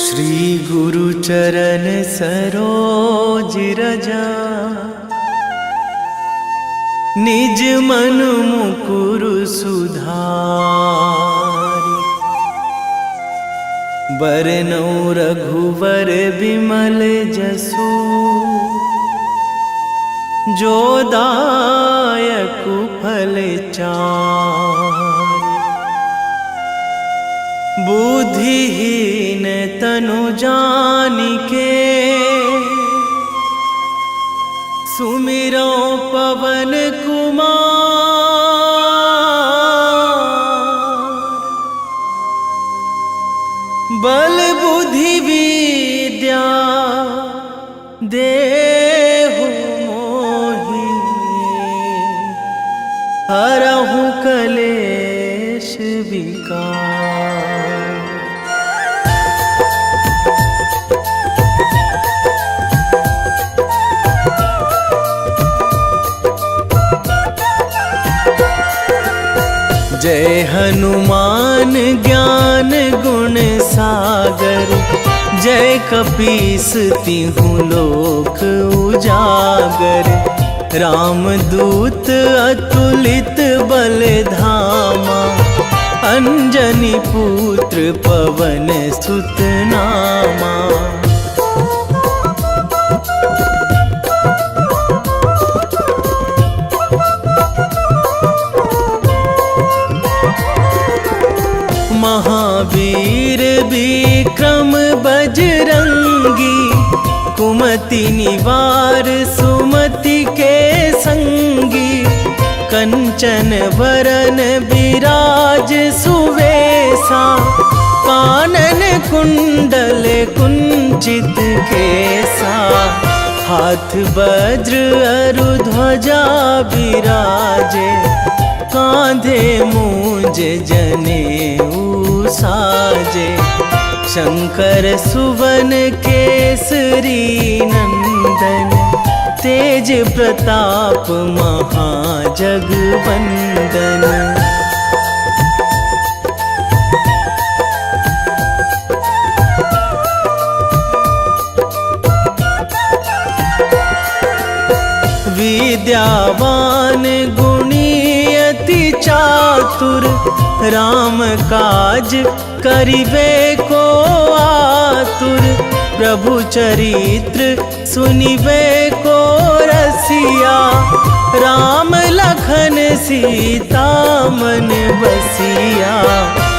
श्री गुरु चरण सरोज रजा, निज मन मुकुर सुधारि। बरनौ रघुवर बिमल जसु, जो दायक फल चारि। बुद्धिहीन तनु जानिके, सुमिरो पवन कुमार। बल बुद्धि विद्या देहु मोहि, हरहु कलेश विकार। जय हनुमान ज्ञान गुण सागर, जय कपीस तिहु लोक उजागर। रामदूत अतुलित बल धामा, अंजनी पुत्र पवन सुत नामा। महावीर विक्रम बजरंगी, कुमति निवार सुमति के संगी। कंचन वरन विराज सुवेशा, कानन कुंडल कुंचित केसा। हाथ वज्र अरु ध्वजा बिराजे, कांधे मूंज जनेऊ साजे। शंकर सुवन केसरी नंदन, तेज प्रताप महाजगवंदन। विद्यावान गुणी अति चातुर, राम काज करिबे को आतुर। प्रभु चरित्र सुनिबे को रसिया, राम लखन सीता मन बसिया।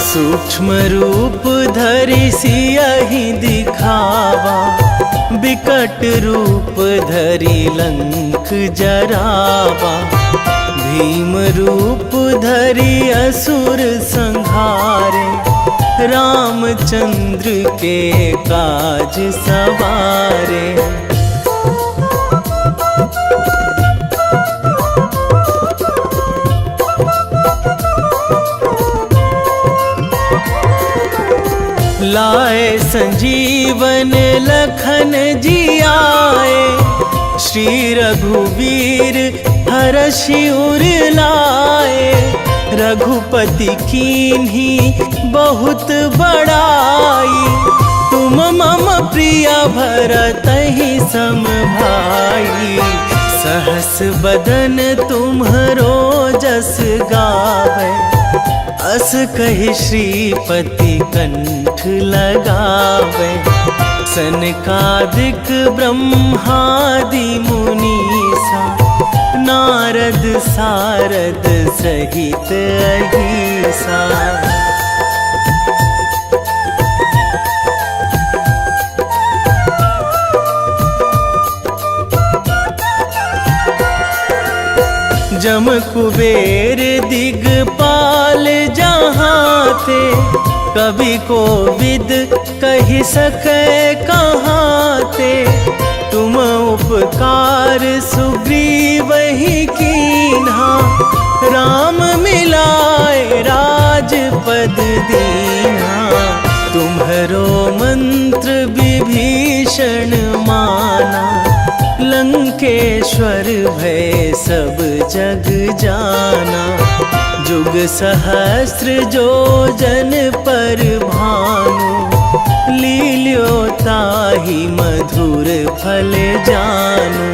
सूक्ष्म रूप धरि सियहि दिखावा, बिकट रूप धरि लंक जरावा। भीम रूप धरि असुर संहारे, रामचंद्र के काज सवारे। लाए संजीवन लखन जियाए, श्री रघुवीर हरषि उर लाए। रघुपति कीन्ही बहुत बड़ाई, तुम मम प्रिय भरतहि सम भाई। सहस बदन तुम्हरो जस गावै, अस कहि श्रीपति कंठ लगावै। सनकादिक ब्रह्मादि मुनीसा, नारद सारद सहित अहिसा। जम कुबेर दिगपाल जहाँ थे, कवि कोविद कहि सकै कहाँ ते। तुम उपकार सुग्रीवहि कीन्हा, राम मिलाए राजपद दीन्हा। तुम्हरो मंत्र विभीषण माना, लंकेश्वर भय सब जग जाना। जुग सहस्र जो जन पर भानु, लील्यो ताहि मधुर फल जानू।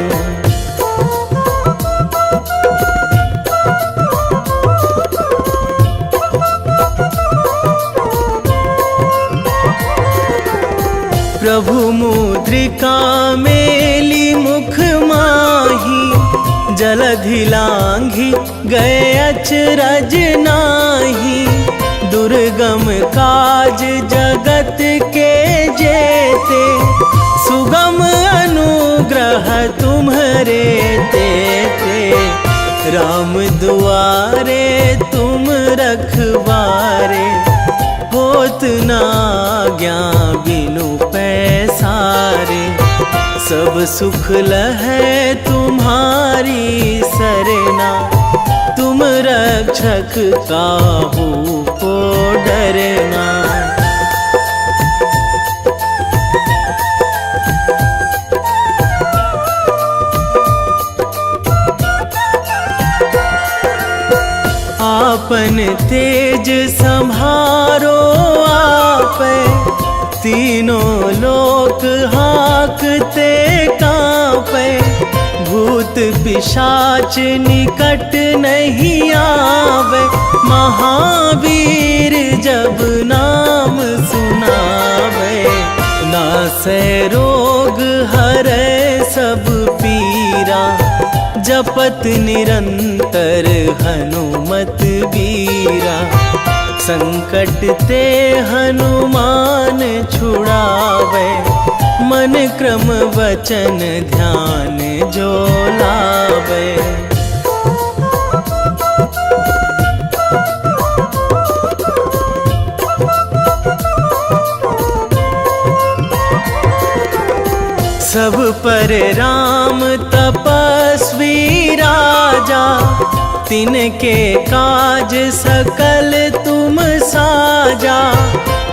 प्रभु मुद्रिका मेली मुख माही, जलधि लांघी गए अचरज नाही। दुर्गम काज जगत के जेते, सुगम अनुग्रह तुम्हरे तेते। राम दुआरे तुम रखवारे, होत ना आज्ञा बिनु पैसारे। सब सुख लहै तुम्हारी सरना, तुम रक्षक काहू को डरना। आपन तेज संभारो आपे, तीनों लोक हाकते कांपे। भूत पिशाच निकट नहीं आवे, महावीर जब नाम सुनावे। नासै रोग हरै सब पीरा, जपत निरंतर हनुमत बीरा। संकट ते हनुमान छुड़ावे, मन क्रम वचन ध्यान जो लावे। सब पर राम तपस्वी राजा, तिनके काज सकल तुम साजा।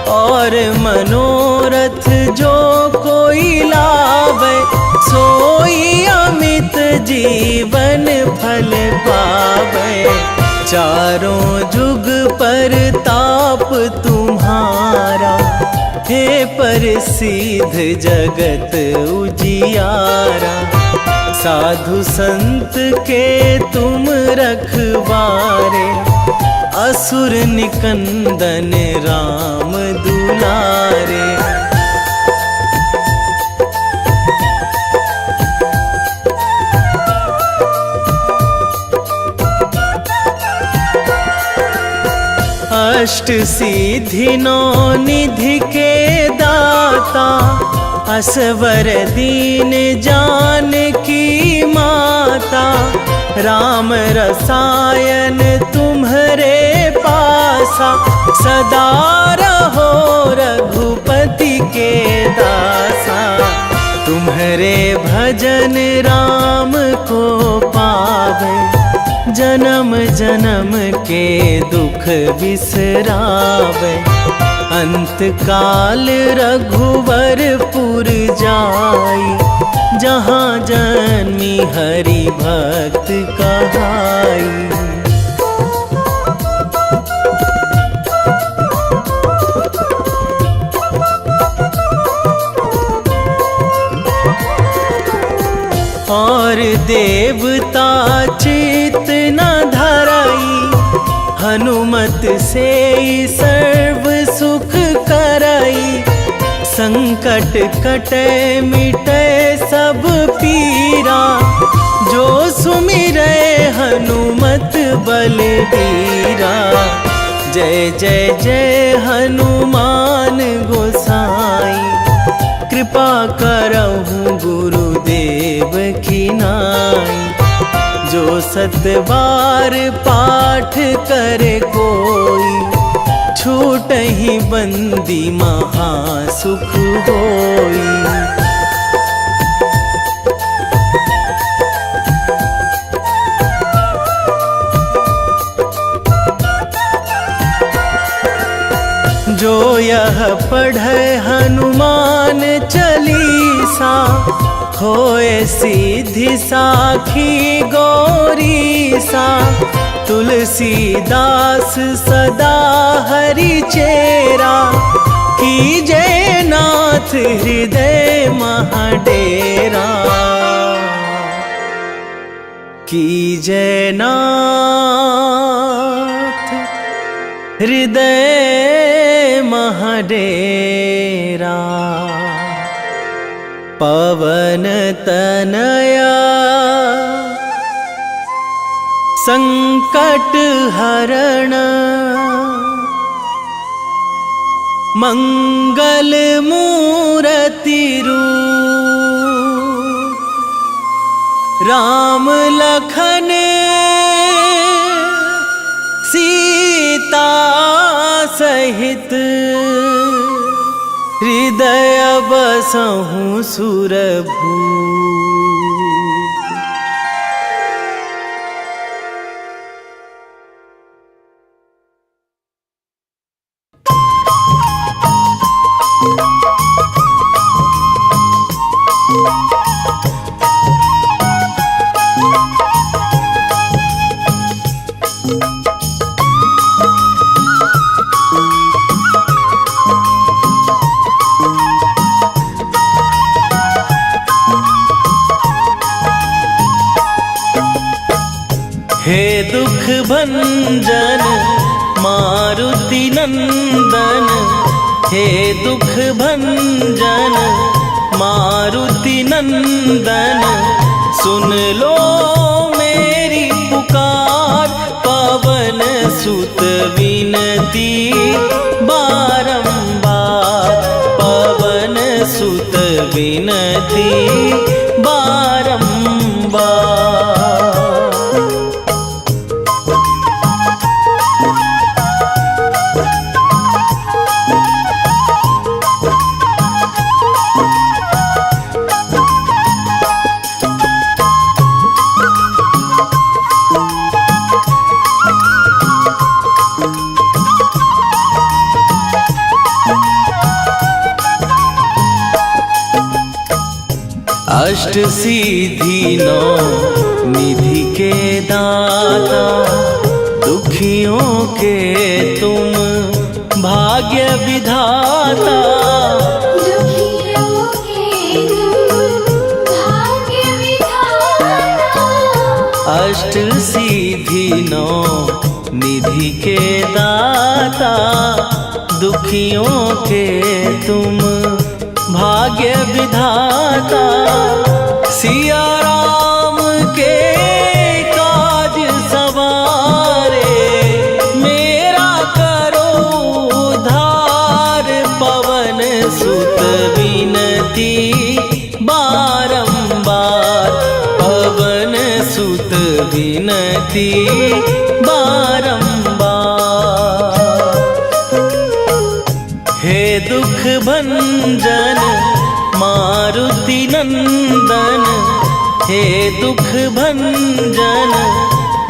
और मनोरथ जो कोई लावे, सोई अमित जीवन फल पावे। चारों जुग पर ताप तुम्हारा, हे प्रसिद्ध जगत उजियारा। साधु संत के तुम रखवारे, असुर निकंदन राम दुलारे। अष्ट सिद्धि नौ निधि के दाता, असवर दीन जानकी माता। राम रसायन तुम्हरे पासा, सदा रहो रघुपति के दासा। तुम्हरे भजन राम को पावे, जन्म जन्म के दुख बिसरावे। अंत काल रघुवरपुर जाई, जहाँ जन्मी हरि भक्त कहाई। और देवता चित न धराई, हनुमत से सर्व सुख कराई। संकट कटे मिटे सब पीरा, जो सुमिरै हनुमत बलबीरा। जय जय जय हनुमान गोसाई, कृपा करहु गुरुदेव की नाई। जो सतबार पाठ करे कोई, छूटहि बंदी महासुख होई। जो यह पढ़े हनुमान चालीसा, होए सीधी साखी गौरीसा। तुलसीदास सदा हरि चेरा, कीजे नाथ नाथ हृदय महाडेरा, कीजय नाथ हृदय महाडेरा। पवन तनया संकट हरण, मंगल मूर्ति रूप, राम लखन सीता सहित, हृदय बसहु सुरभूप। हे दुख भंजन मारुति नंदन, हे दुख भंजन मारुति नंदन, सुन लो मेरी पुकार। पवन सुत विनती बारंबार, पवन सुत विनती बारंबार। अष्ट सिद्धि नौ निधि के दाता, दुखियों के तुम भाग्य विधाता। दुखियों के तुम भाग्य विधाता, अष्ट सिद्धि नौ निधि के दाता, दुखियों के तुम भाग्य विधाता। सिया राम के काज सवारे, मेरा करो उद्धार। पवन सुत विनती बारंबार, पवन सुत विनती बारंबार। हे दुख भंजन मारुति नंदन, हे दुख भंजन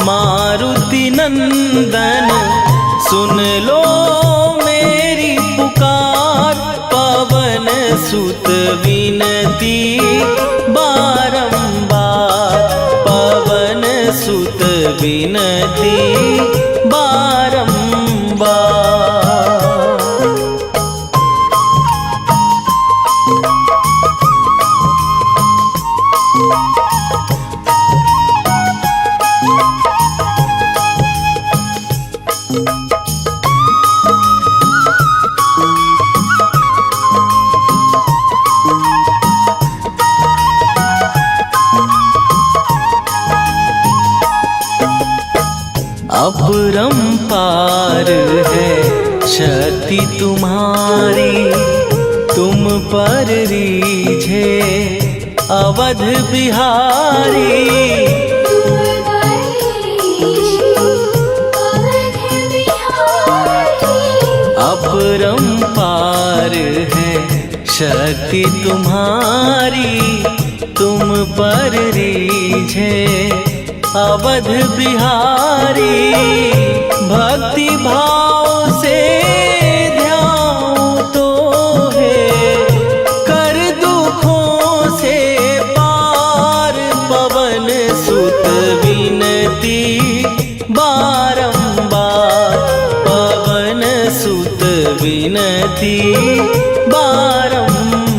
मारुति नंदन, सुन लो मेरी पुकार। पवन सुत विनती बारंबार, पवन सुत विनती बारंबार। अपरंपार है शक्ति तुम्हारी, तुम पर रीझे अवध बिहारी। अपरंपार है शक्ति तुम्हारी, तुम पर रीझे अवध बिहारी। भक्ति भाव से ध्याऊं तो है, कर दुखों से पार। पवन सुत विनती बारंबार, पवन सुत विनती बारंबार।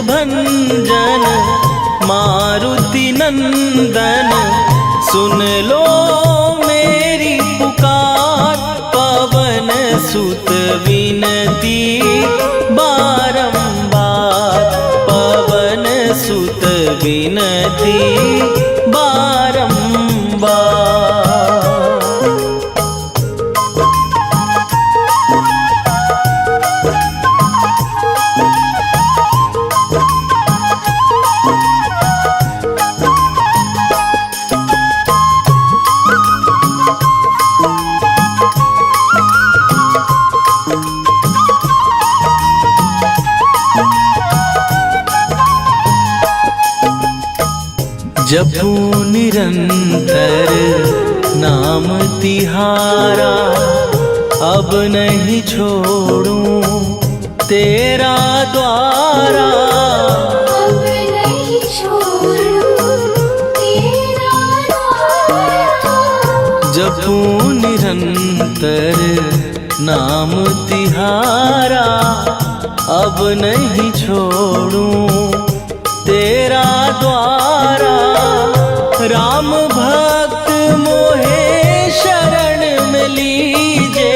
भंजन मारुति नंदन, सुन लो मेरी पुकार। पवन सुत विनती बारंबार, पवन सुत विनती बारंबार। जपू निरंतर नाम तिहारा, अब नहीं छोड़ूं तेरा द्वारा। अब नहीं छोड़ूं तेरा द्वारा। जपू निरंतर नाम तिहारा, अब नहीं छोड़ूं तेरा द्वारा। राम भक्त मोहे शरण में लीजे,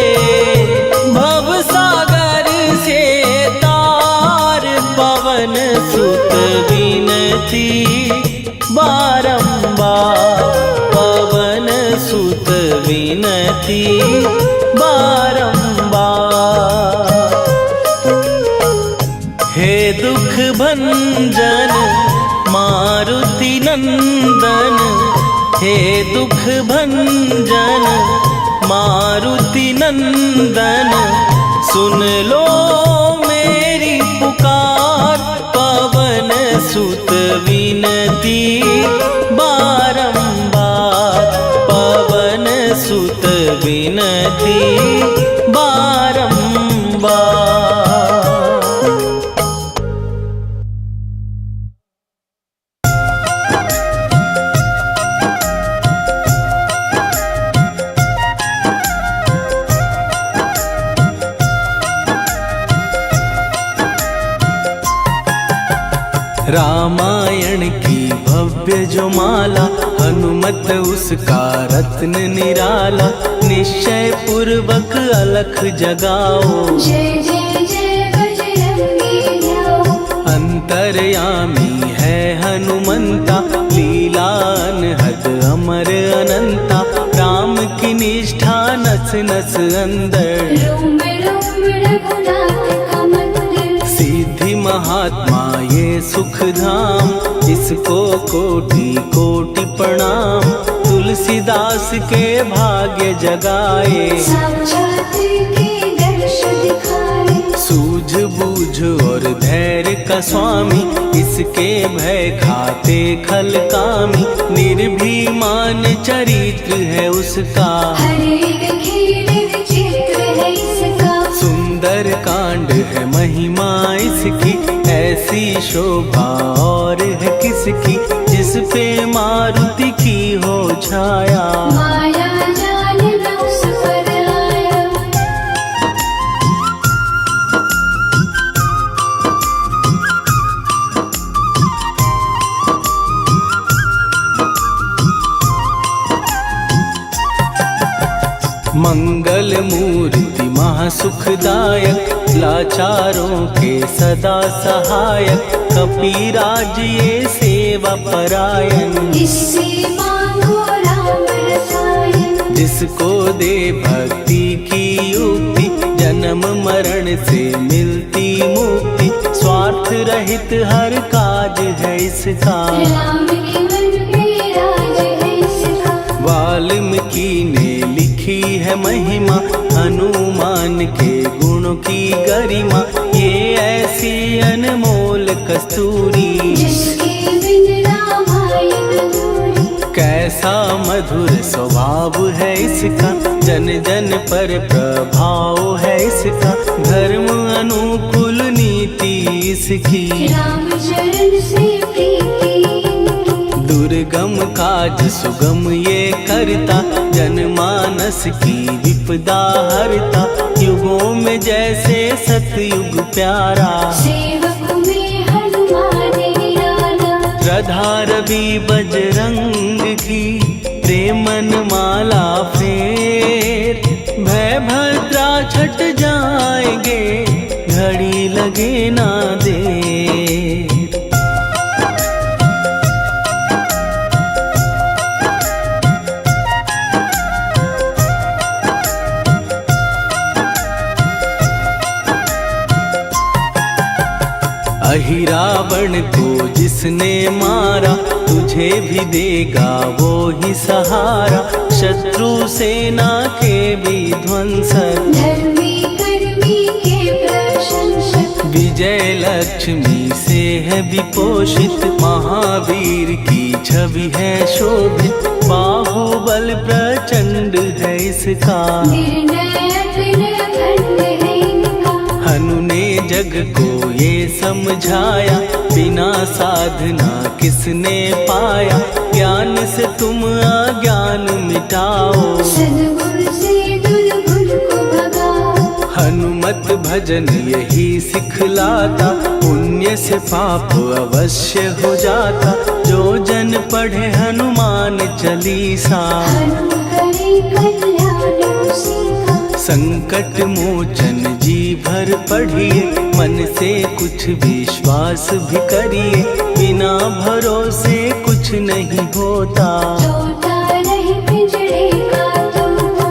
भव सागर से तार। पवन सुत विनती बारंबार, पवन सुत विनती बारंबार। हे दुख भंजन मारुति नंदन, हे दुख भंजन मारुति नंदन, सुन लो मेरी पुकार। पवन सुत विनती बारंबार, पवन सुत विनती बारंबार। रामायण की भव्य जो माला, हनुमत उसका रत्न निराला। निश्चय पूर्वक अलख जगाओ, जय जय जय बजरंगी जाओ। अंतर्यामी है हनुमंता, लीला अनहद अमर अनंता। राम की निष्ठा नस नस अंदर, रोम रोम रघुनाथ का मंदिर। सिद्धि महात्मा ये सुख धाम, इसको कोटि कोटि प्रणाम। तुलसीदास के भाग्य जगाए, साक्षात के दर्श दिखाए। सूझ बूझ और धैर्य का स्वामी, इसके भय खाते खल कामी। निर्भीमान चरित्र है उसका, हर एक खेल विचित्र है इसका। सुंदर कांड है महिमा इसकी, ऐसी शोभा और है किसकी। जिस पे मारुति की हो छाया, माया जाल न उस पर आया। मंगल मूर्ति महासुखदायक, लाचारों के सदा सहायक। कपीराज ये सेवा परायण, इससे मांगो राम रसायन। जिसको दे भक्ति की युक्ति, जन्म मरण से मिलती मुक्ति। स्वार्थ रहित हर काज है इसका, राम के मन पे राज है इसका। वाल्मीकि ने लिखी है महिमा, हनुमान के गुणों की गरिमा। ये ऐसी अनमोल कस्तूरी, जिसके बिन रामायण अधूरी। कैसा मधुर स्वभाव है इसका, जन जन पर प्रभाव है इसका। धर्म अनुकूल नीति इसकी, राम चरण से प्रीति। दुर्गम काज सुगम ये करता, जनमानस की विपदा हरता। युगों में जैसे सतयुग प्यारा, सेवक में हनुमान श्रद्धा रवि बजरंग की प्रेमन माला फेर, भय भद्रा छट जाएंगे घड़ी लगे ना देर। अहिरावण को जिसने मारा तुझे भी देगा वो ही सहारा, शत्रु सेना के विध्वंसक धर्मी कर्मी के प्रशंसक, विजय लक्ष्मी से है विपोषित, महावीर की छवि है शोभित, बाहुबल प्रचंड है इसका, निर्णय अखंड है इनका। हनु ने जग को ये समझाया, बिना साधना किसने पाया, ज्ञान से तुम अज्ञान मिटाओ, सद्गुरु से दुर्गुण को भगाओ। हनुमत भजन यही सिखलाता, पुण्य से पाप अवश्य हो जाता, जो जन पढ़े हनुमान चालीसा, हनु करे कल्याण उसी का। संकट मोचन जी भर पढ़िए, मन से कुछ विश्वास भी करिए, बिना भरोसे कुछ नहीं होता, तोता रहे पिंजरे का तोता।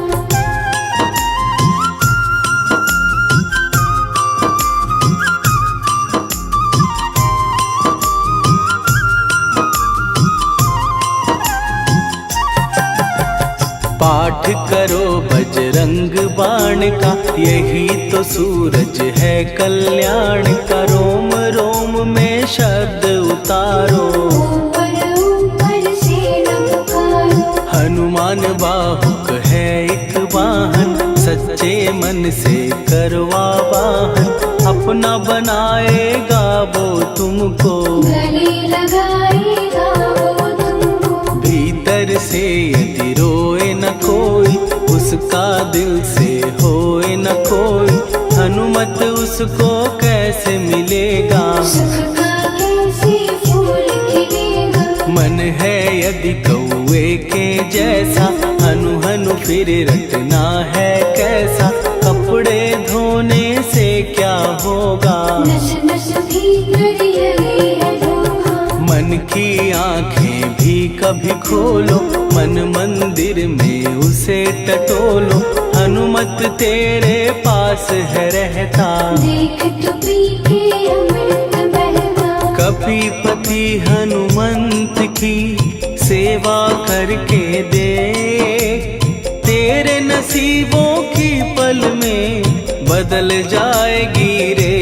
पाठ करो बजरंग बाण का, यही तो सूरज है कल्याण का, रोम रोम में शब्द उतारो, ऊपर ऊपर से न पुकारो। हनुमान बाहुक है एक वाहन, सच्चे मन से करवा वाहन, अपना बनाएगा वो तुमको, गले लगाएगा वो तुमको। भीतर से यदि रोए न कोई, उसका दिल से होए न कोई, हनुमत उसको कैसे मिलेगा, सुख का कैसे फूल खिलेगा। मन है यदि कौए के जैसा, हनु हनु फिर रटना है कैसा, कपड़े धोने से क्या होगा, नस नस भीतर लगी है धोखा। मन की आंखें भी कभी खोलो, मन मंदिर में उसे टटोलो, हनुमत तेरे पास है रहता, देख तो पी के अमृत बहता। कपीपति हनुमंत की सेवा करके देख, तेरे नसीबों की पल में बदल जाएगी रे।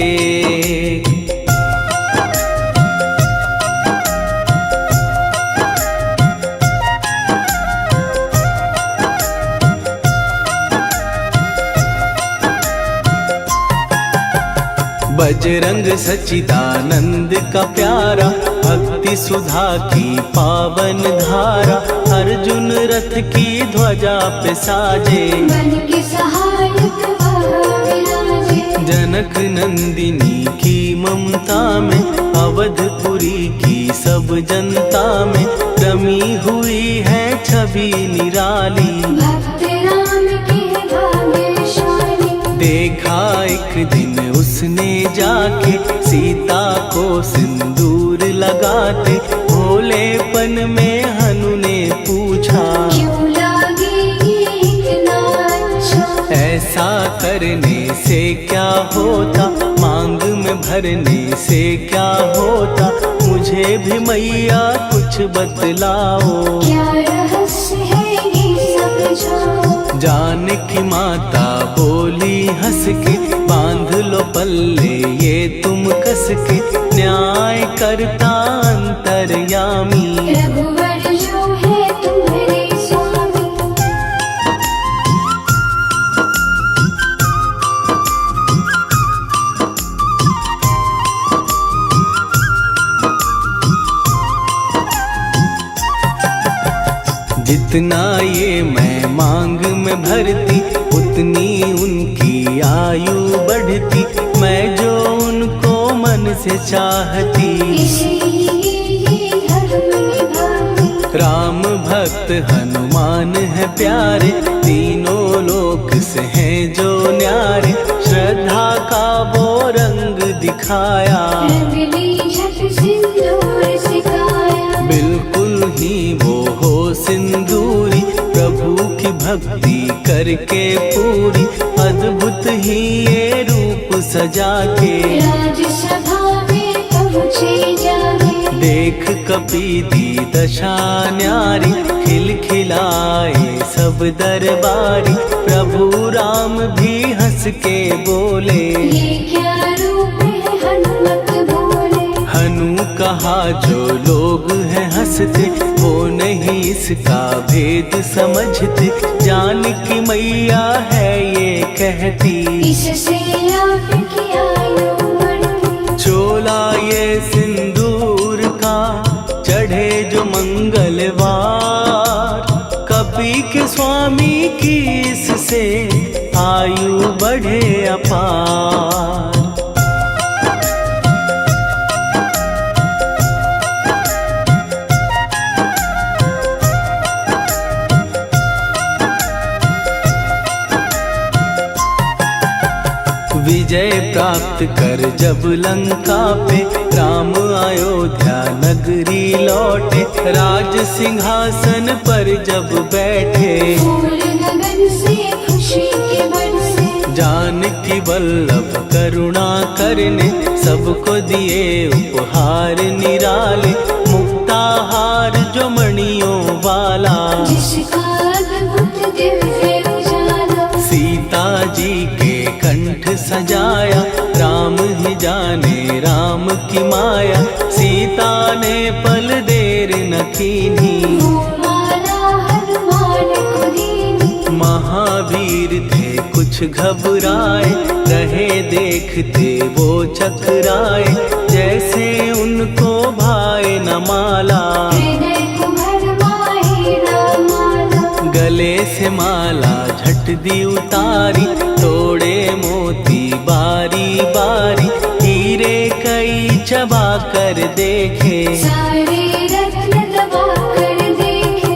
बजरंग सच्चिदानंद का प्यारा, भक्ति सुधा की पावन धारा, अर्जुन रथ की ध्वजा पे साजे, मन के सहायक वहाँ विराजे। जनक नंदिनी की ममता में, अवधपुरी की सब जनता में, रमी हुई है छवि निराली, भक्त राम के भाग्यशाली। देखा एक दिन उसने जाके, सीता को सिंदूर लगाते, भोलेपन में हनु ने पूछा, क्यों लागे ये इतना अच्छा। ऐसा करने से क्या होता, मांग में भरने से क्या होता, मुझे भी मैया कुछ बतलाओ, क्या रहस्य है ये समझाओ। जानकी माता बोली हंस के, बांध लो पल्ले ये तुम कस के, न्याय करता अंतर्यामी, रघुवर जो है तुम्हारे स्वामी। जितना ये मैं मांग में भरती, उतनी उनकी आयु बढ़ती, मैं जो उनको मन से चाहती, इसलिए ये राम भक्त हनुमान है प्यारे, तीनों लोक से हैं जो न्यारे। श्रद्धा का वो रंग दिखाया, रंगली झट सिंदूर सिकाया। बिल्कुल ही वो हो सिंदूरी, प्रभु की भक्ति करके पूरी। अद्भुत ही ये रूप सजा के, राजसभा में पहुँचे जाके। देख कपीदी दशा न्यारी, खिलखिलाए सब दरबारी। प्रभु राम भी हंस के बोले, ये क्या रूप है हनुमत बोले। हनु कहा जो लोग हैं हंसते, वो नहीं इसका भेद समझते। जान की मैया है ये कहती, इससे आपकी आयु बढ़ती। चोला ये सिंदूर का चढ़े जो मंगलवार, कपी के स्वामी की इससे आयु बढ़े अपार। विजय प्राप्त कर जब लंका पे, राम अयोध्या नगरी लौटे। राज सिंहासन पर जब बैठे, फूल गगन से खुशी के बरसे। जानकी वल्लभ करुणा करने, सबको दिए उपहार निराले। मुक्ताहार जो मणियों वाला, जिसका अद्भुत दिव्य उजाला। सीता जी के कंठ सजाया, राम ही जाने राम की माया। सीता ने पल देर न कीन्ही, वो माला हनुमान को दीनी। महावीर थे कुछ घबराए, रहे देखते वो चकराए। जैसे उनको भाए न माला, हृदय को भरमाए ना माला। गले से माला झट दी उतारी, तोड़े मोती बारी बारी। हीरे कई चबा कर देखे, सारे रत्न दबा कर देखे।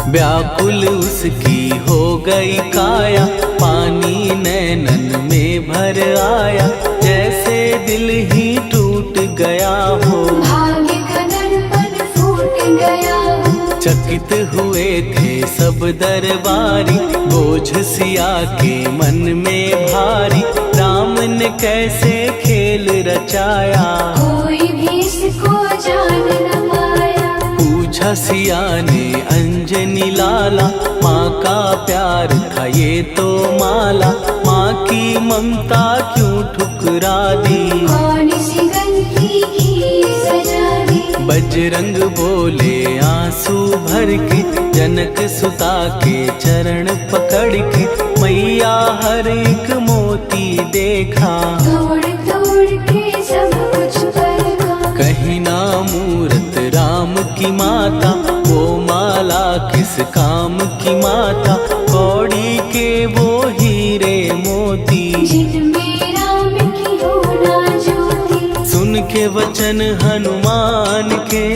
व्याकुल उसकी हो गई काया, पानी नैनन में भर आया। जैसे दिल ही टूट गया हो, भाग्य का दर्पण फूट गया हो। चकित हुए थे सब दरबारी, बोझ सिया के मन में भारी। राम ने कैसे खेल रचाया, कोई भी इसको जान न पाया। पूछा सिया ने अंजनी लाला, माँ का प्यार था ये तो माला। माँ की ममता क्यों ठुकरा दी, कौन सी गलती की सजा दी। बजरंग बोले आंसू भर के, जनक सुता के चरण पकड़ के। मैया हर एक मोती देखा, तोड़ तोड़ के सब कुछ परखा। कहीं ना मूरत राम की माता, वो माला किस काम की माता। कौड़ी के वो हीरे मोती, जिनमें राम की होना ज्योति। सुन के वचन हनुमान के,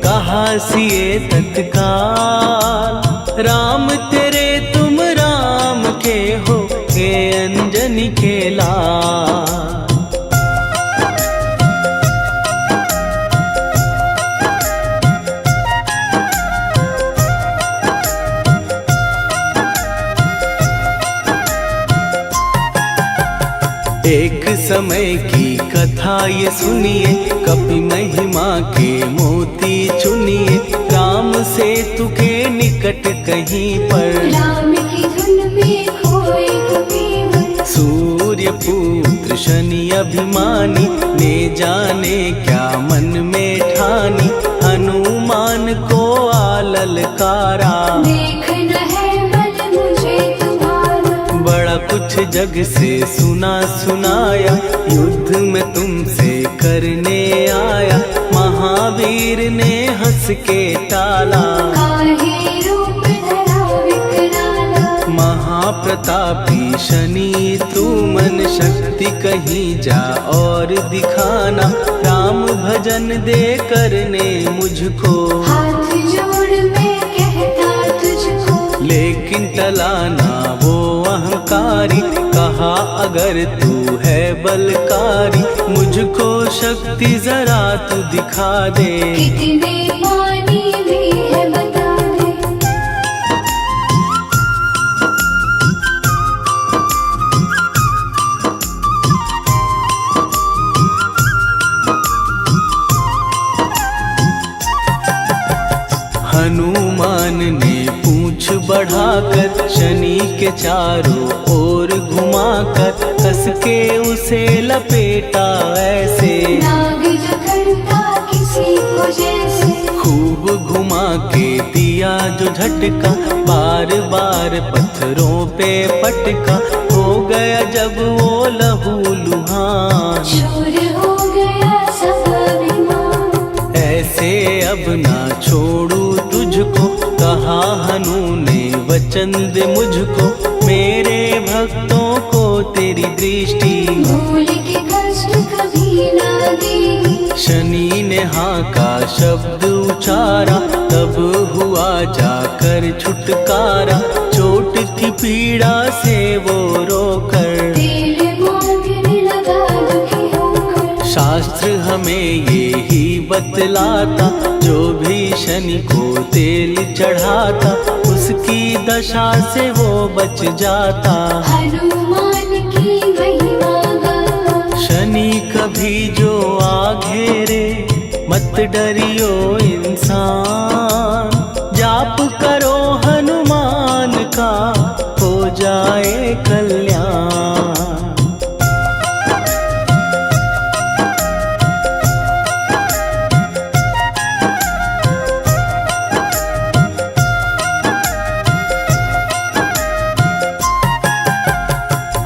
कहा सिए तत्काल। राम तेरे तुम राम के हो, हे अंजनी के लाल। एक समय की कथा ये सुनिए, कपि महिमा के मोती चुनिए। राम सेतु के निकट कहीं पर, राम की धुन में खोए कबीर। सूर्य पुत्र शनि अभिमानी, ने जाने क्या मन में ठानी। हनुमान को आललकारा, देखना है मन मुझे तुम्हारा। बड़ा कुछ जग से सुना सुनाया, युद्ध में तुमसे करने आया। महावीर ने हंस के टाला, काहे रूप महाप्रतापी शनि तू मन शक्ति कहीं जा और दिखाना, राम भजन दे करने मुझको, हाथ जोड़ मैं कहता तुझको। लेकिन टला ना वो अहंकारी, कहा अगर तू है बलकारी, मुझको शक्ति जरा तू दिखा दे। कितने पानी भी है बता दे। हनुमान ने पूंछ बढ़ाकर शनि के चारों ओर घुमाकर, कस के उसे लपेटा ऐसे, नाग जो करता किसी को जैसे। खूब घुमा के दिया जो झटका, बार बार पत्थरों पे पटका, हो गया जब वो लहू लुहान, चूर हो गया सब अभिमान। ऐसे अब ना छोड़ू तुझको, कहा हनु ने वचन दे मुझको, मेरे भक्तों को तेरी दृष्टि, भूल के कष्ट कभी ना देगी। शनि ने हाँ का शब्द उचारा, तब हुआ जाकर छुटकारा, चोट की पीड़ा से वो रोकर, तेल मांगने लगा दुखी होकर। शास्त्र हमें ये ही बतलाता, जो भी शनि को तेल चढ़ाता, उसकी दशा से वो बच जाता। हनुमान की महिमा गाता। शनि कभी जो आ घेरे, मत डरियो इंसान, जाप करो हनुमान का, हो जाए कल्याण।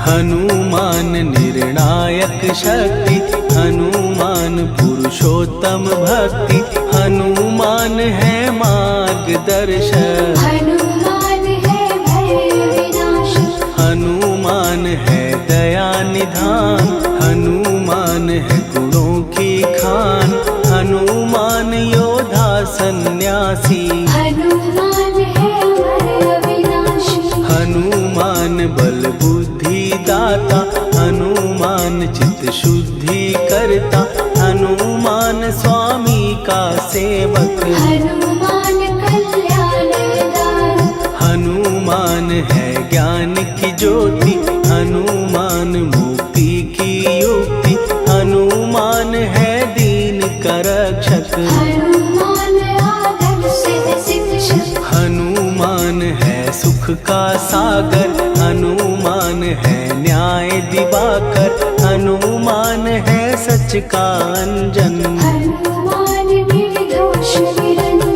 हनुमान निर्णायक शक्ति, हनुमान पुरुषोत्तम भक्ति, हनुमान है मार्गदर्शक, हनुमान है भय विनाशक। हनुमान है दया निधान, हनुमान है गुणों की खान, हनुमान योद्धा सन्यासी, हनुमान है भय विनाशी। हनुमान बल बुद्धि दाता, हनुमान चित्त शुद्धि करता, हनुमान स्वामी का सेवक, हनुमान कल्याणदाता। हनुमान है ज्ञान की ज्योति, हनुमान मुक्ति की युक्ति, हनुमान है दीन का रक्षक, हनुमान आदर से शिक्षक। हनुमान है सुख का सागर, हनुमान है न्याय दिवाकर, हनुमान है सच का अंजन। हनुमान निर्दोष निरंजन।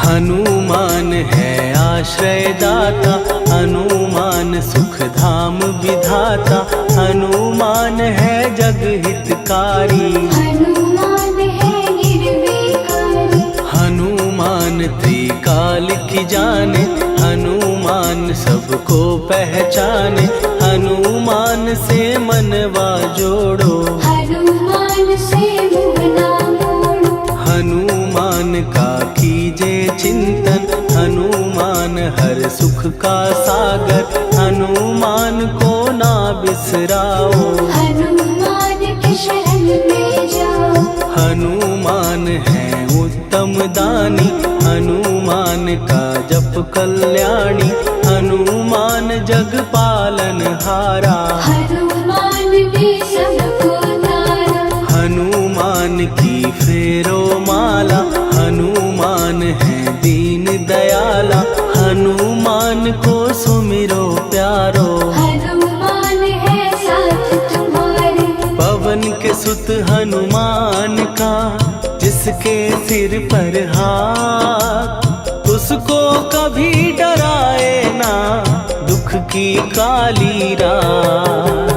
हनुमान है आश्रय दाता, हनुमान सुख धाम विधाता, हनुमान है जग हितकारी, हनुमान है निर्विकारी। हनुमान त्रिकाल की जाने, हनुमान सबको पहचाने, हनुमान से मनवा जोड़ो, हनुमान से मुँह ना मोड़ो। हनुमान का कीजे चिंतन, हनुमान हर सुख का सागर, हनुमान को ना बिसराओ, हनुमान के शरण में जाओ। हनुमान है उत्तम दानी, हनुमान का जप कल्याणी, हनुमान जग पालन हारा, हनुमान ने सबको तारा। हनुमान की फेरो माला, हनुमान है दीन दयाला, हनुमान को सुमिरो प्यारो, हनुमान है साथ तुम्हारे। पवन के सुत हनुमान का, जिसके सिर पर हाथ, उसको कभी डराए ना, दुख दुख की काली रात।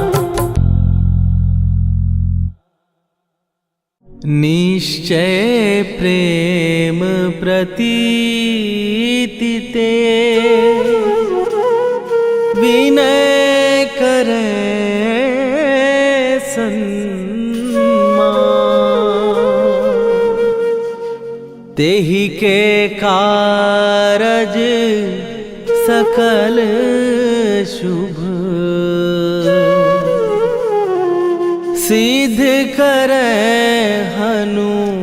निश्चय प्रेम प्रतीति ते विनय करे तेहि के कारज सकल शुभ सिद्ध करे हनुमान।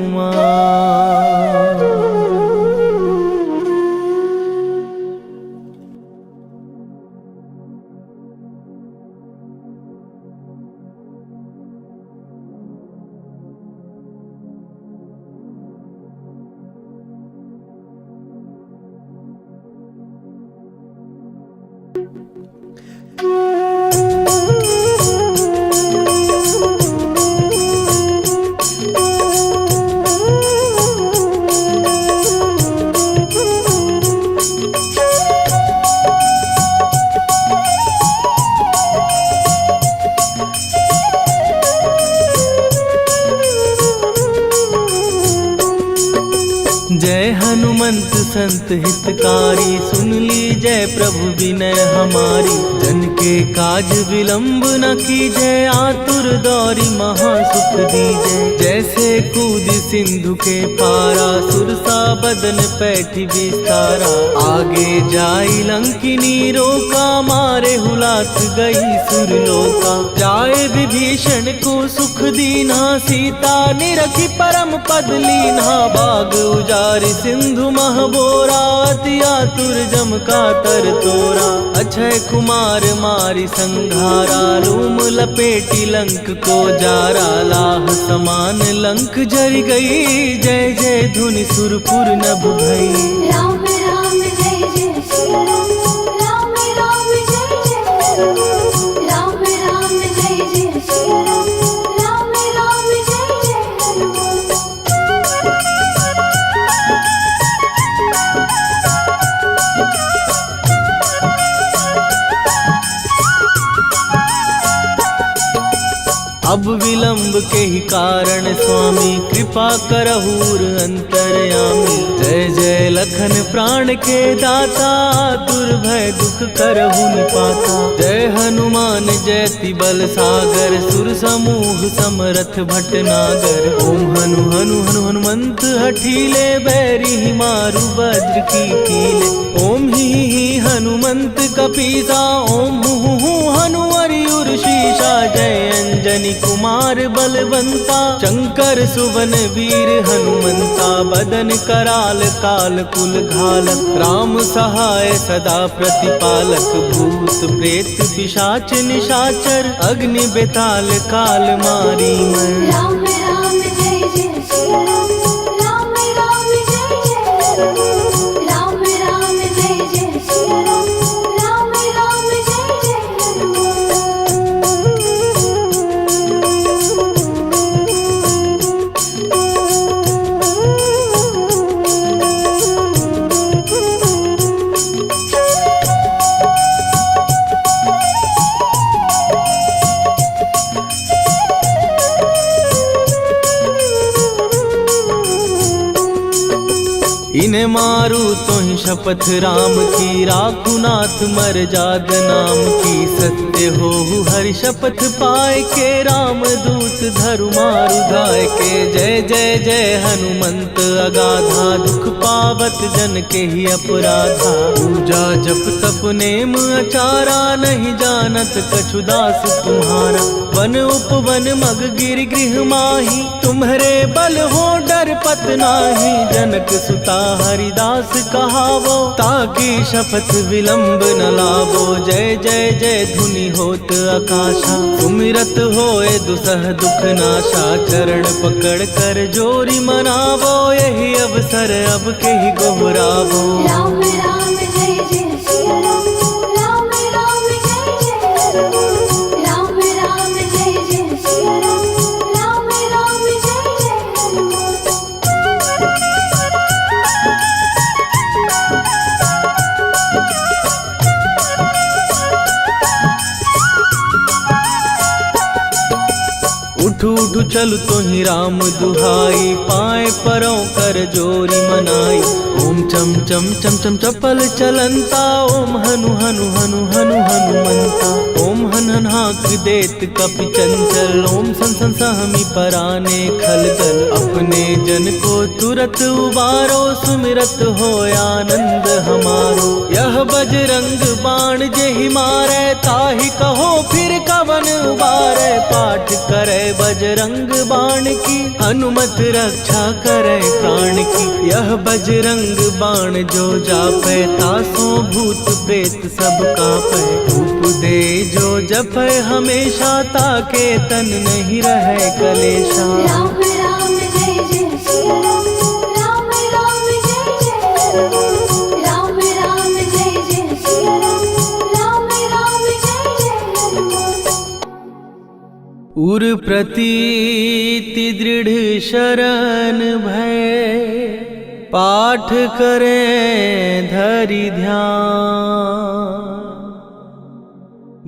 जय हनुमंत संत हितकारी, सुन लीजय प्रभु विनय हमारी। जन के काज विलंब न कीजय, आतुर दौरी महासुख दीजय। जैसे कूद सिंधु के पारा, सुरसा बदन पैठी विस्तारा। आगे जाई लंकिनी रोका, मारे हुलाक गई सुरलोका। जाए विभीषण को सुख दीना, सीता निरखी परम पद लीना। बाग उजारि सिंधु महबोरा, अति आतुर जम का तर तोरा। अक्षय कुमार मारि संघारा, लूम लपेटी लंक को जारा। लाह समान लंक जरि गई, जय जय धुनि सुरपुर नभ भई। राम राम जय जय श्री राम, राम राम जय जय राम। राम राम जय जय श्री राम, राम राम जय जय हनुमान। अब विलंब के ही कारण स्वामी, कृपा करहूर अंतरयामी। जय जय लखन प्राण के दाता, दुर्भय दुख करहु निपाता। जय हनुमान जयति बल सागर, सुर समूह समरथ भटनागर। ओम हनु हनु हनु हनुमंत हठीले, बैरी मारु वज्र की कीले। ओम ही हनुमंत कपीसा, ओम हु हनु हरियुर शीशा। जय अंजनी कुमार बलवंता, शंकर सुवन वीर हनुमंता। बदन कराल काल कुल घालक, राम सहाय सदा प्रतिपालक। भूत प्रेत पिशाच निशाचर, अग्नि बेताल काल मारी मर। राम राम जय जय श्री राम, राम राम जय जय राम। राम राम जय जय श्री राम, राम राम जय जय हनुमान। इन्हें मारू तो ही शपथ राम की, राखुनाथ मर जाग नाम की। सत्य हो हरि शपथ पाए के, राम दूत धरु मारु धाय के। जय जय जय हनुमंत अगाधा, दुख पावत जन के ही अपराधा। पूजा जप तप नेम अचारा, नहीं जानत कछु दास तुम्हारा। वन उपवन मग गिर गृह माही, तुम्हारे बल हो डर पत नाही। जनक सुता हरिदास कहावो, ताकि शपथ विलंब न लावो। जय जय जय धुनि होत आकाशा, सुमिरत होए दुसह दुख नाशा। चरण पकड़ कर जोरी मनावो, यही अवसर अब के ही गोहरावो। राम राम जय जय श्री राम, राम राम जय जय राम। राम राम जय जय श्री राम, राम राम जय जय हनुमान। उठ उठ चल तो ही राम दुहाई, पाए परों कर जोरी मनाई। ओम चम चम चम चम चपल चलंता, ओम हनु हनु हनु हनु हनुमंता। ओम हन हन हाँक देत कपि चंचल, ओम सन सन सहमी पराने खलगल। अपने जन को तुरत उबारो, सुमिरत हो आनंद हमारो। यह बजरंग बाण जेहि मारै, ताहि कहो फिर कवन उबारै। पाठ करे बजरंग बाण की, हनुमत रक्षा करे प्राण की। यह बजरंग बाण जो जापै, तासो भूत प्रेत सब कापै। धूप दे जो जपै हमेशा, ताके तन नहीं रहे कलेशा। राम राम जय जय सिया राम, राम राम जय जय हनुमान। राम राम जय जय सिया राम, राम राम जय जय हनुमान। उर प्रतीति दृढ़ शरण भय, पाठ करें धरि ध्यान।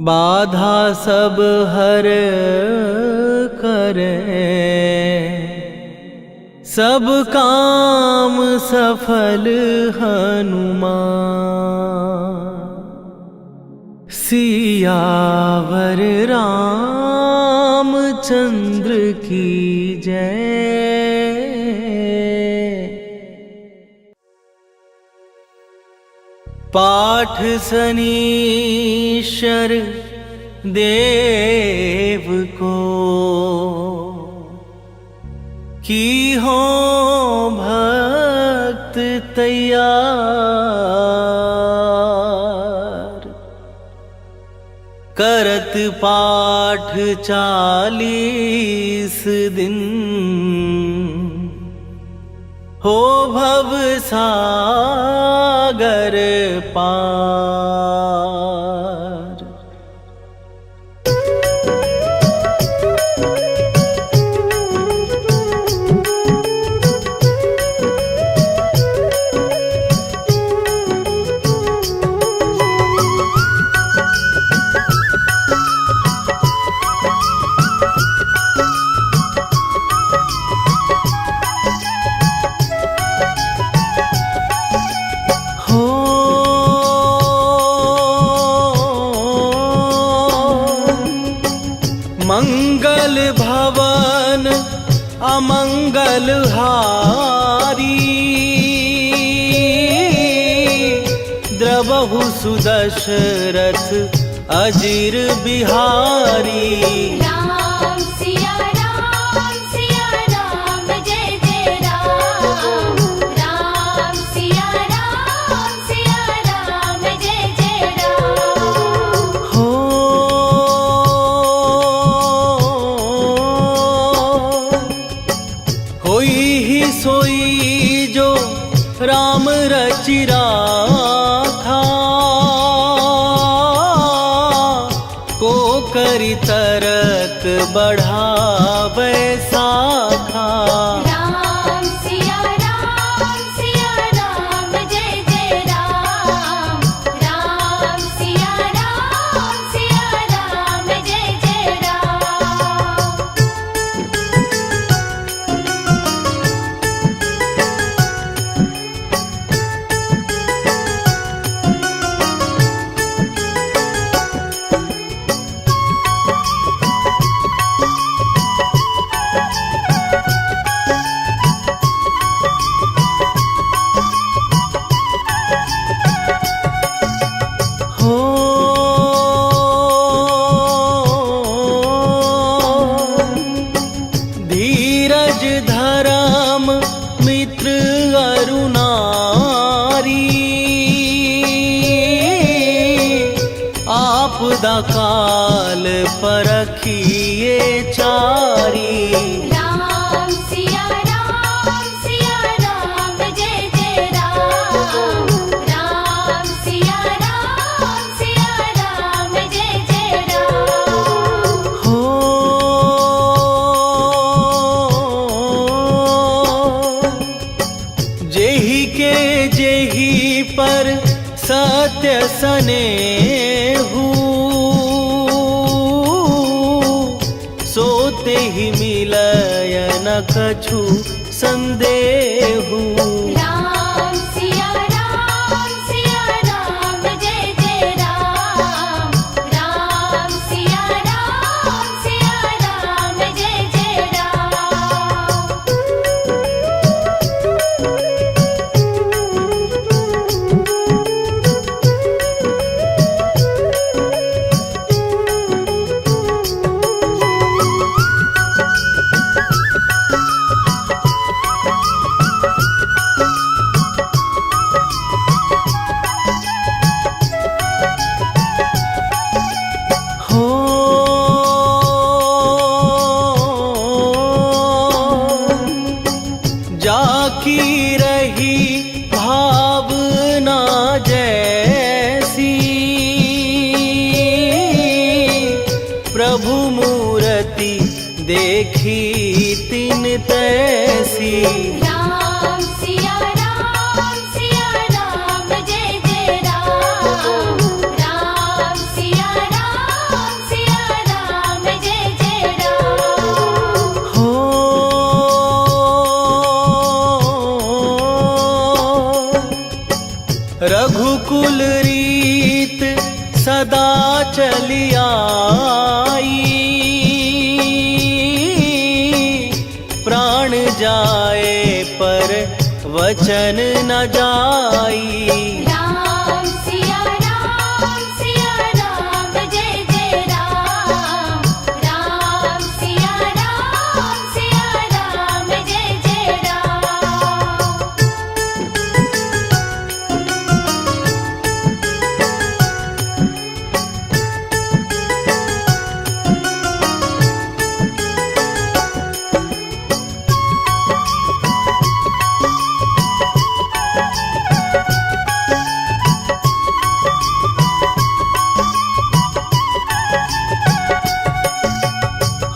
बाधा सब हर करें, सब काम सफल हनुमान। सियावर रामचंद्र की जय। पाठ सनीश्वर देव को, की हो भक्त तैयार। करत पाठ 40 दिन, हो भव सागर पार। मंगल भवन अमंगल हारी, द्रवहु सुदशरथ अजिर बिहारी। राम सिया राम जय जय राम। राम सिया राम जय जय राम। हो होई ही सोई जो राम रचि राखा, को करि तरक बढ़ावे साखा। राम सिया राम जय जय राम। राम सिया राम जय जय राम। हो धीरज धर्म मित्र अरुणारी, आपदा काल परखिए चारी। राम सिया राम जय जय राम। राम सिया राम जय जय राम। हो जेहि के जेहि पर सत्य सनेहु, सोते ही न कछु संदेहु। राम सिया राम, जय जय राम। राम सिया राम, जय जय राम। जाकी रही भावना जैसी, प्रभु मूरति देखी तिन तैसी। राम सिया राम, जय जय राम। राम सिया राम, जय जय राम। हो रघुकुल रीत सदा चली आई, प्राण जाए पर वचन न जाई। राम सिया राम, जय जय राम। राम सिया राम, जय जय राम।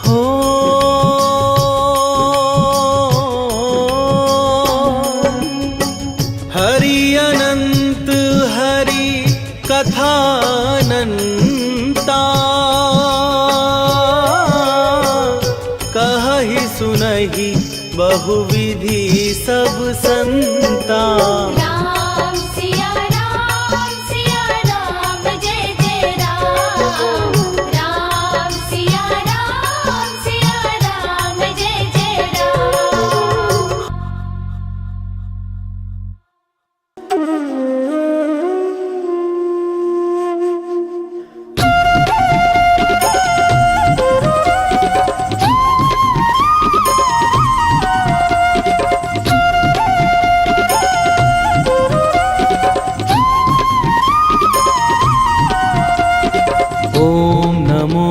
हो हरि अनंत हरि कथानंता, कहहि सुनहि बहुविधि सब संता। राम सिया राम, जय जय राम। राम सिया राम, जय जय राम। ओम नमो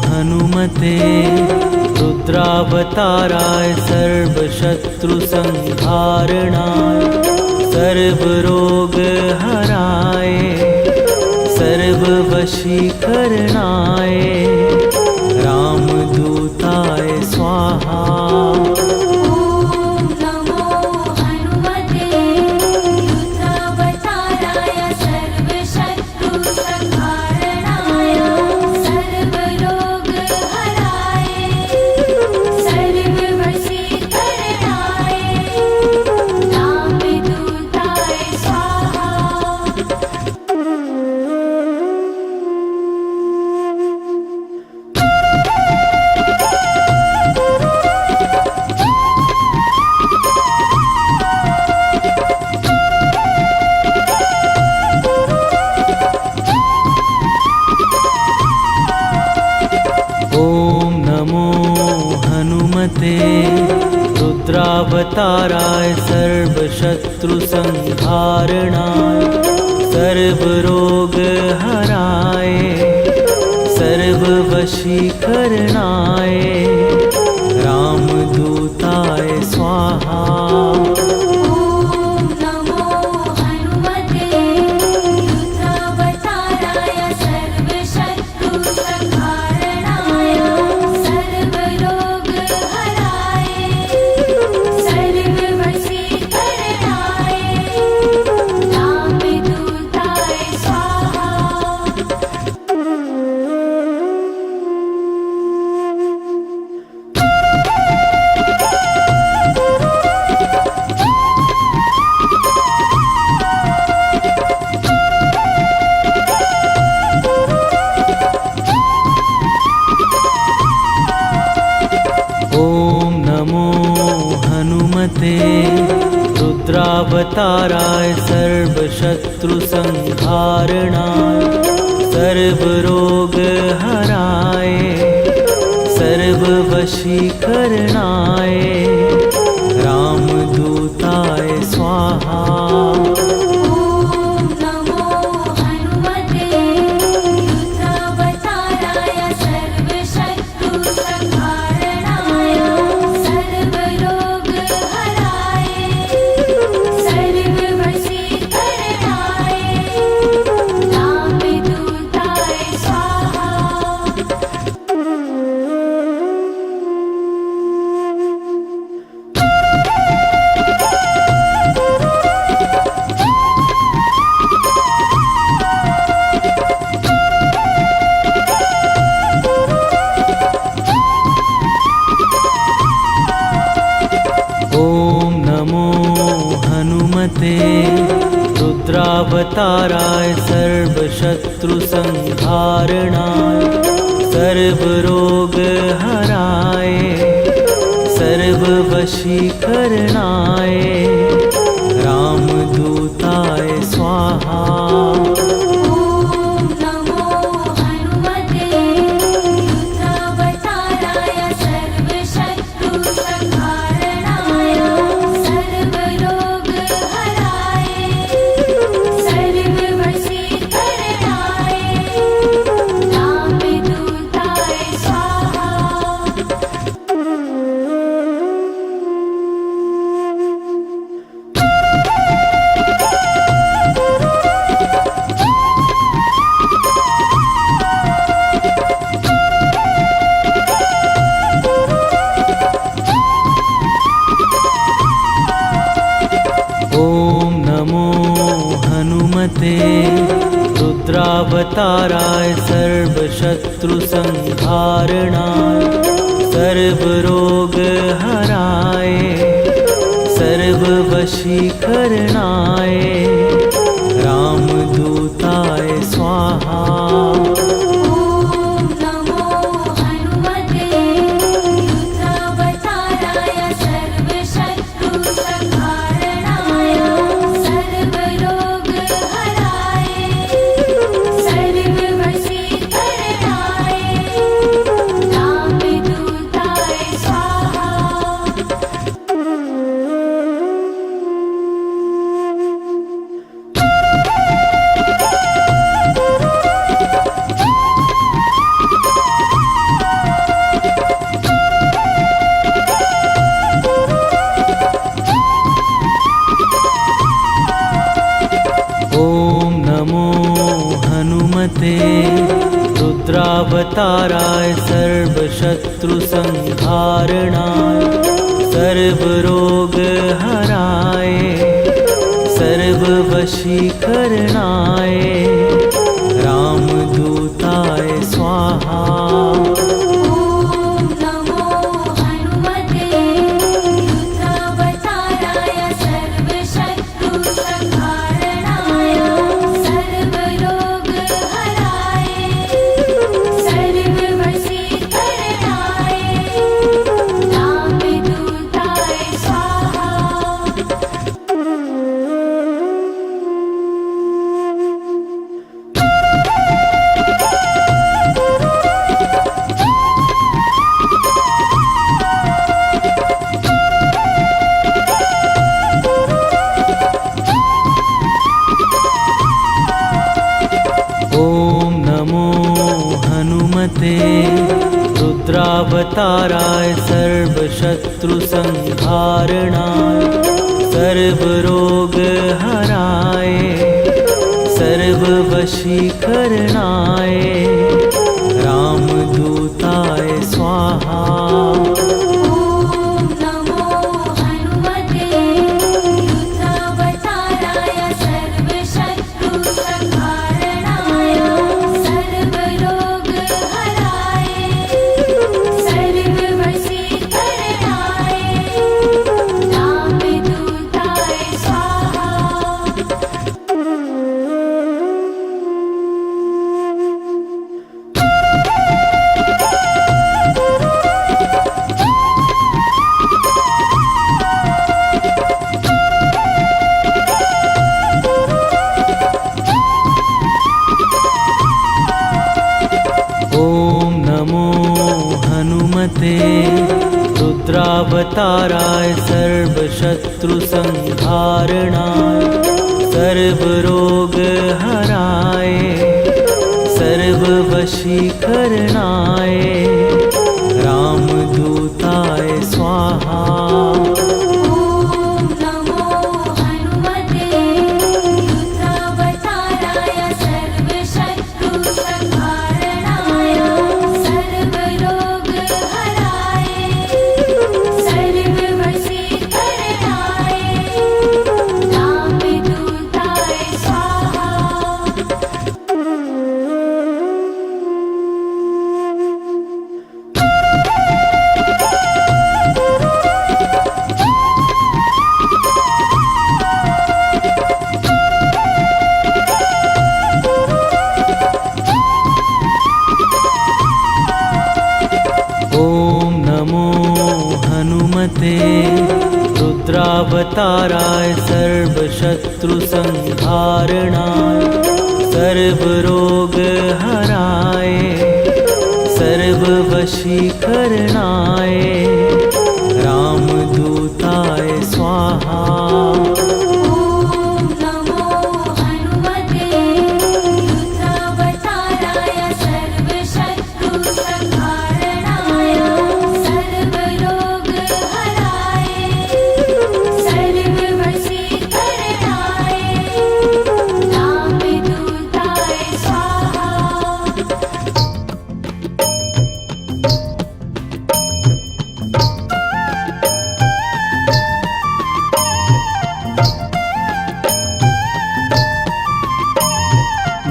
हनुमते रुद्रावताराय सर्वशत्रु संहारणाय सर्वरोग हराय सर्ववशीकरणाय रामदूताय स्वाहा। ओम नमो हनुमते रुद्रावताराय सर्वशत्रु संहारणाय सर्वरोग हराय सर्ववशीकरणाय रामदूताय स्वाहा। ओम नमो हनुमते रुद्रावताराय सर्वशत्रु संहारणाय सर्वरोग हराय सर्ववशीकरणाय रामदूताय स्वाहा। ओम नमो हनुमते रुद्रावताराय सर्वशत्रु संहारणाय सर्वरोग हराय सर्ववशीकरणाय रामदूताय स्वाहा। सर्वत्रावताराय सर्वशत्रुसंहारणाय सर्वरोगहराय सर्ववशीकरणाय रामदूताय स्वाहा। रुद्रावताराय सर्वशत्रुसंहारणाय सर्वरोगहराय सर्ववशीकरणाय रामदूताय स्वाहा। रुद्रावताराय सर्वशत्रुसंहारणाय सर्वरोगहराय सर्ववशीकरणाय रामदूताय स्वाहा। रुद्रावताराय सर्वशत्रुसंहारणाय सर्वरोगहराय सर्ववशीकरणाय रामदूताय स्वाहा। रुद्रावताराय सर्वशत्रुसंहारणाय सर्वरोगहराय सर्ववशीकरणाय रामदूताय स्वाहा। ॐ नमो हनुमते रुद्रावताराय सर्वशत्रुसंहारणाय सर्वरोगहराय सर्ववशीकरणाय रामदूताय स्वाहा। रुद्रावताराय सर्वशत्रुसंहारणाय सर्वरोगहराय सर्ववशीकरणाय रामदूताय स्वाहा।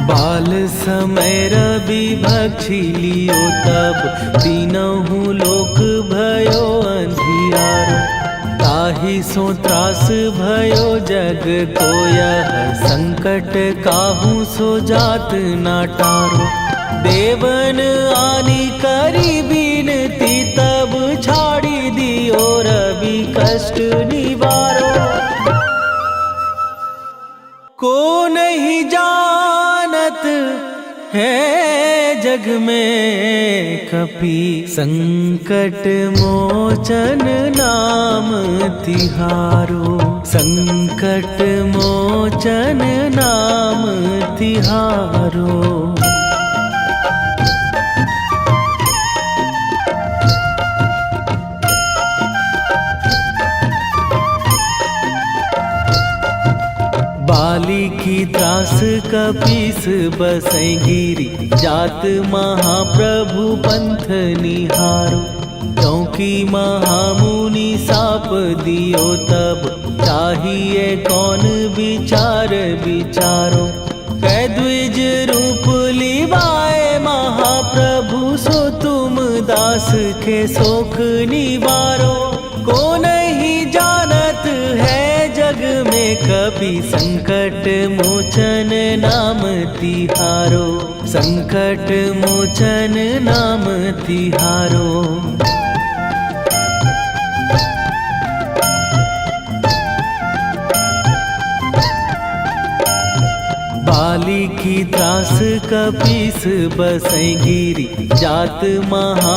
बाल समय रवि भक्षी लियो तब तीनहु लोक भयो अंधियारो। ताहि सो त्रास भयो जग को यह संकट काहू सो जात ना टारो। देवन आनी करी बिनती तब छाड़ी दियो रवि कष्ट निवारो। को नहीं जानत है जग में कपि संकट मोचन नाम तिहारो। संकट मोचन नाम तिहारो। बाली की त्रास कपीस बसै गिरी जात महाप्रभु पंथ निहारो। क्योंकि महामुनि साप दियो तब चाहिए कौन विचार विचारो। कै द्विज रूप लिवाए महाप्रभु सो तुम दास के शोक निवारो। को नहीं जानत है जग में कभी संकट मोचन नाम तिहारो। संकट मोचन नाम तिहारो। बाली की त्रास कपीस बसै गिरी जात महा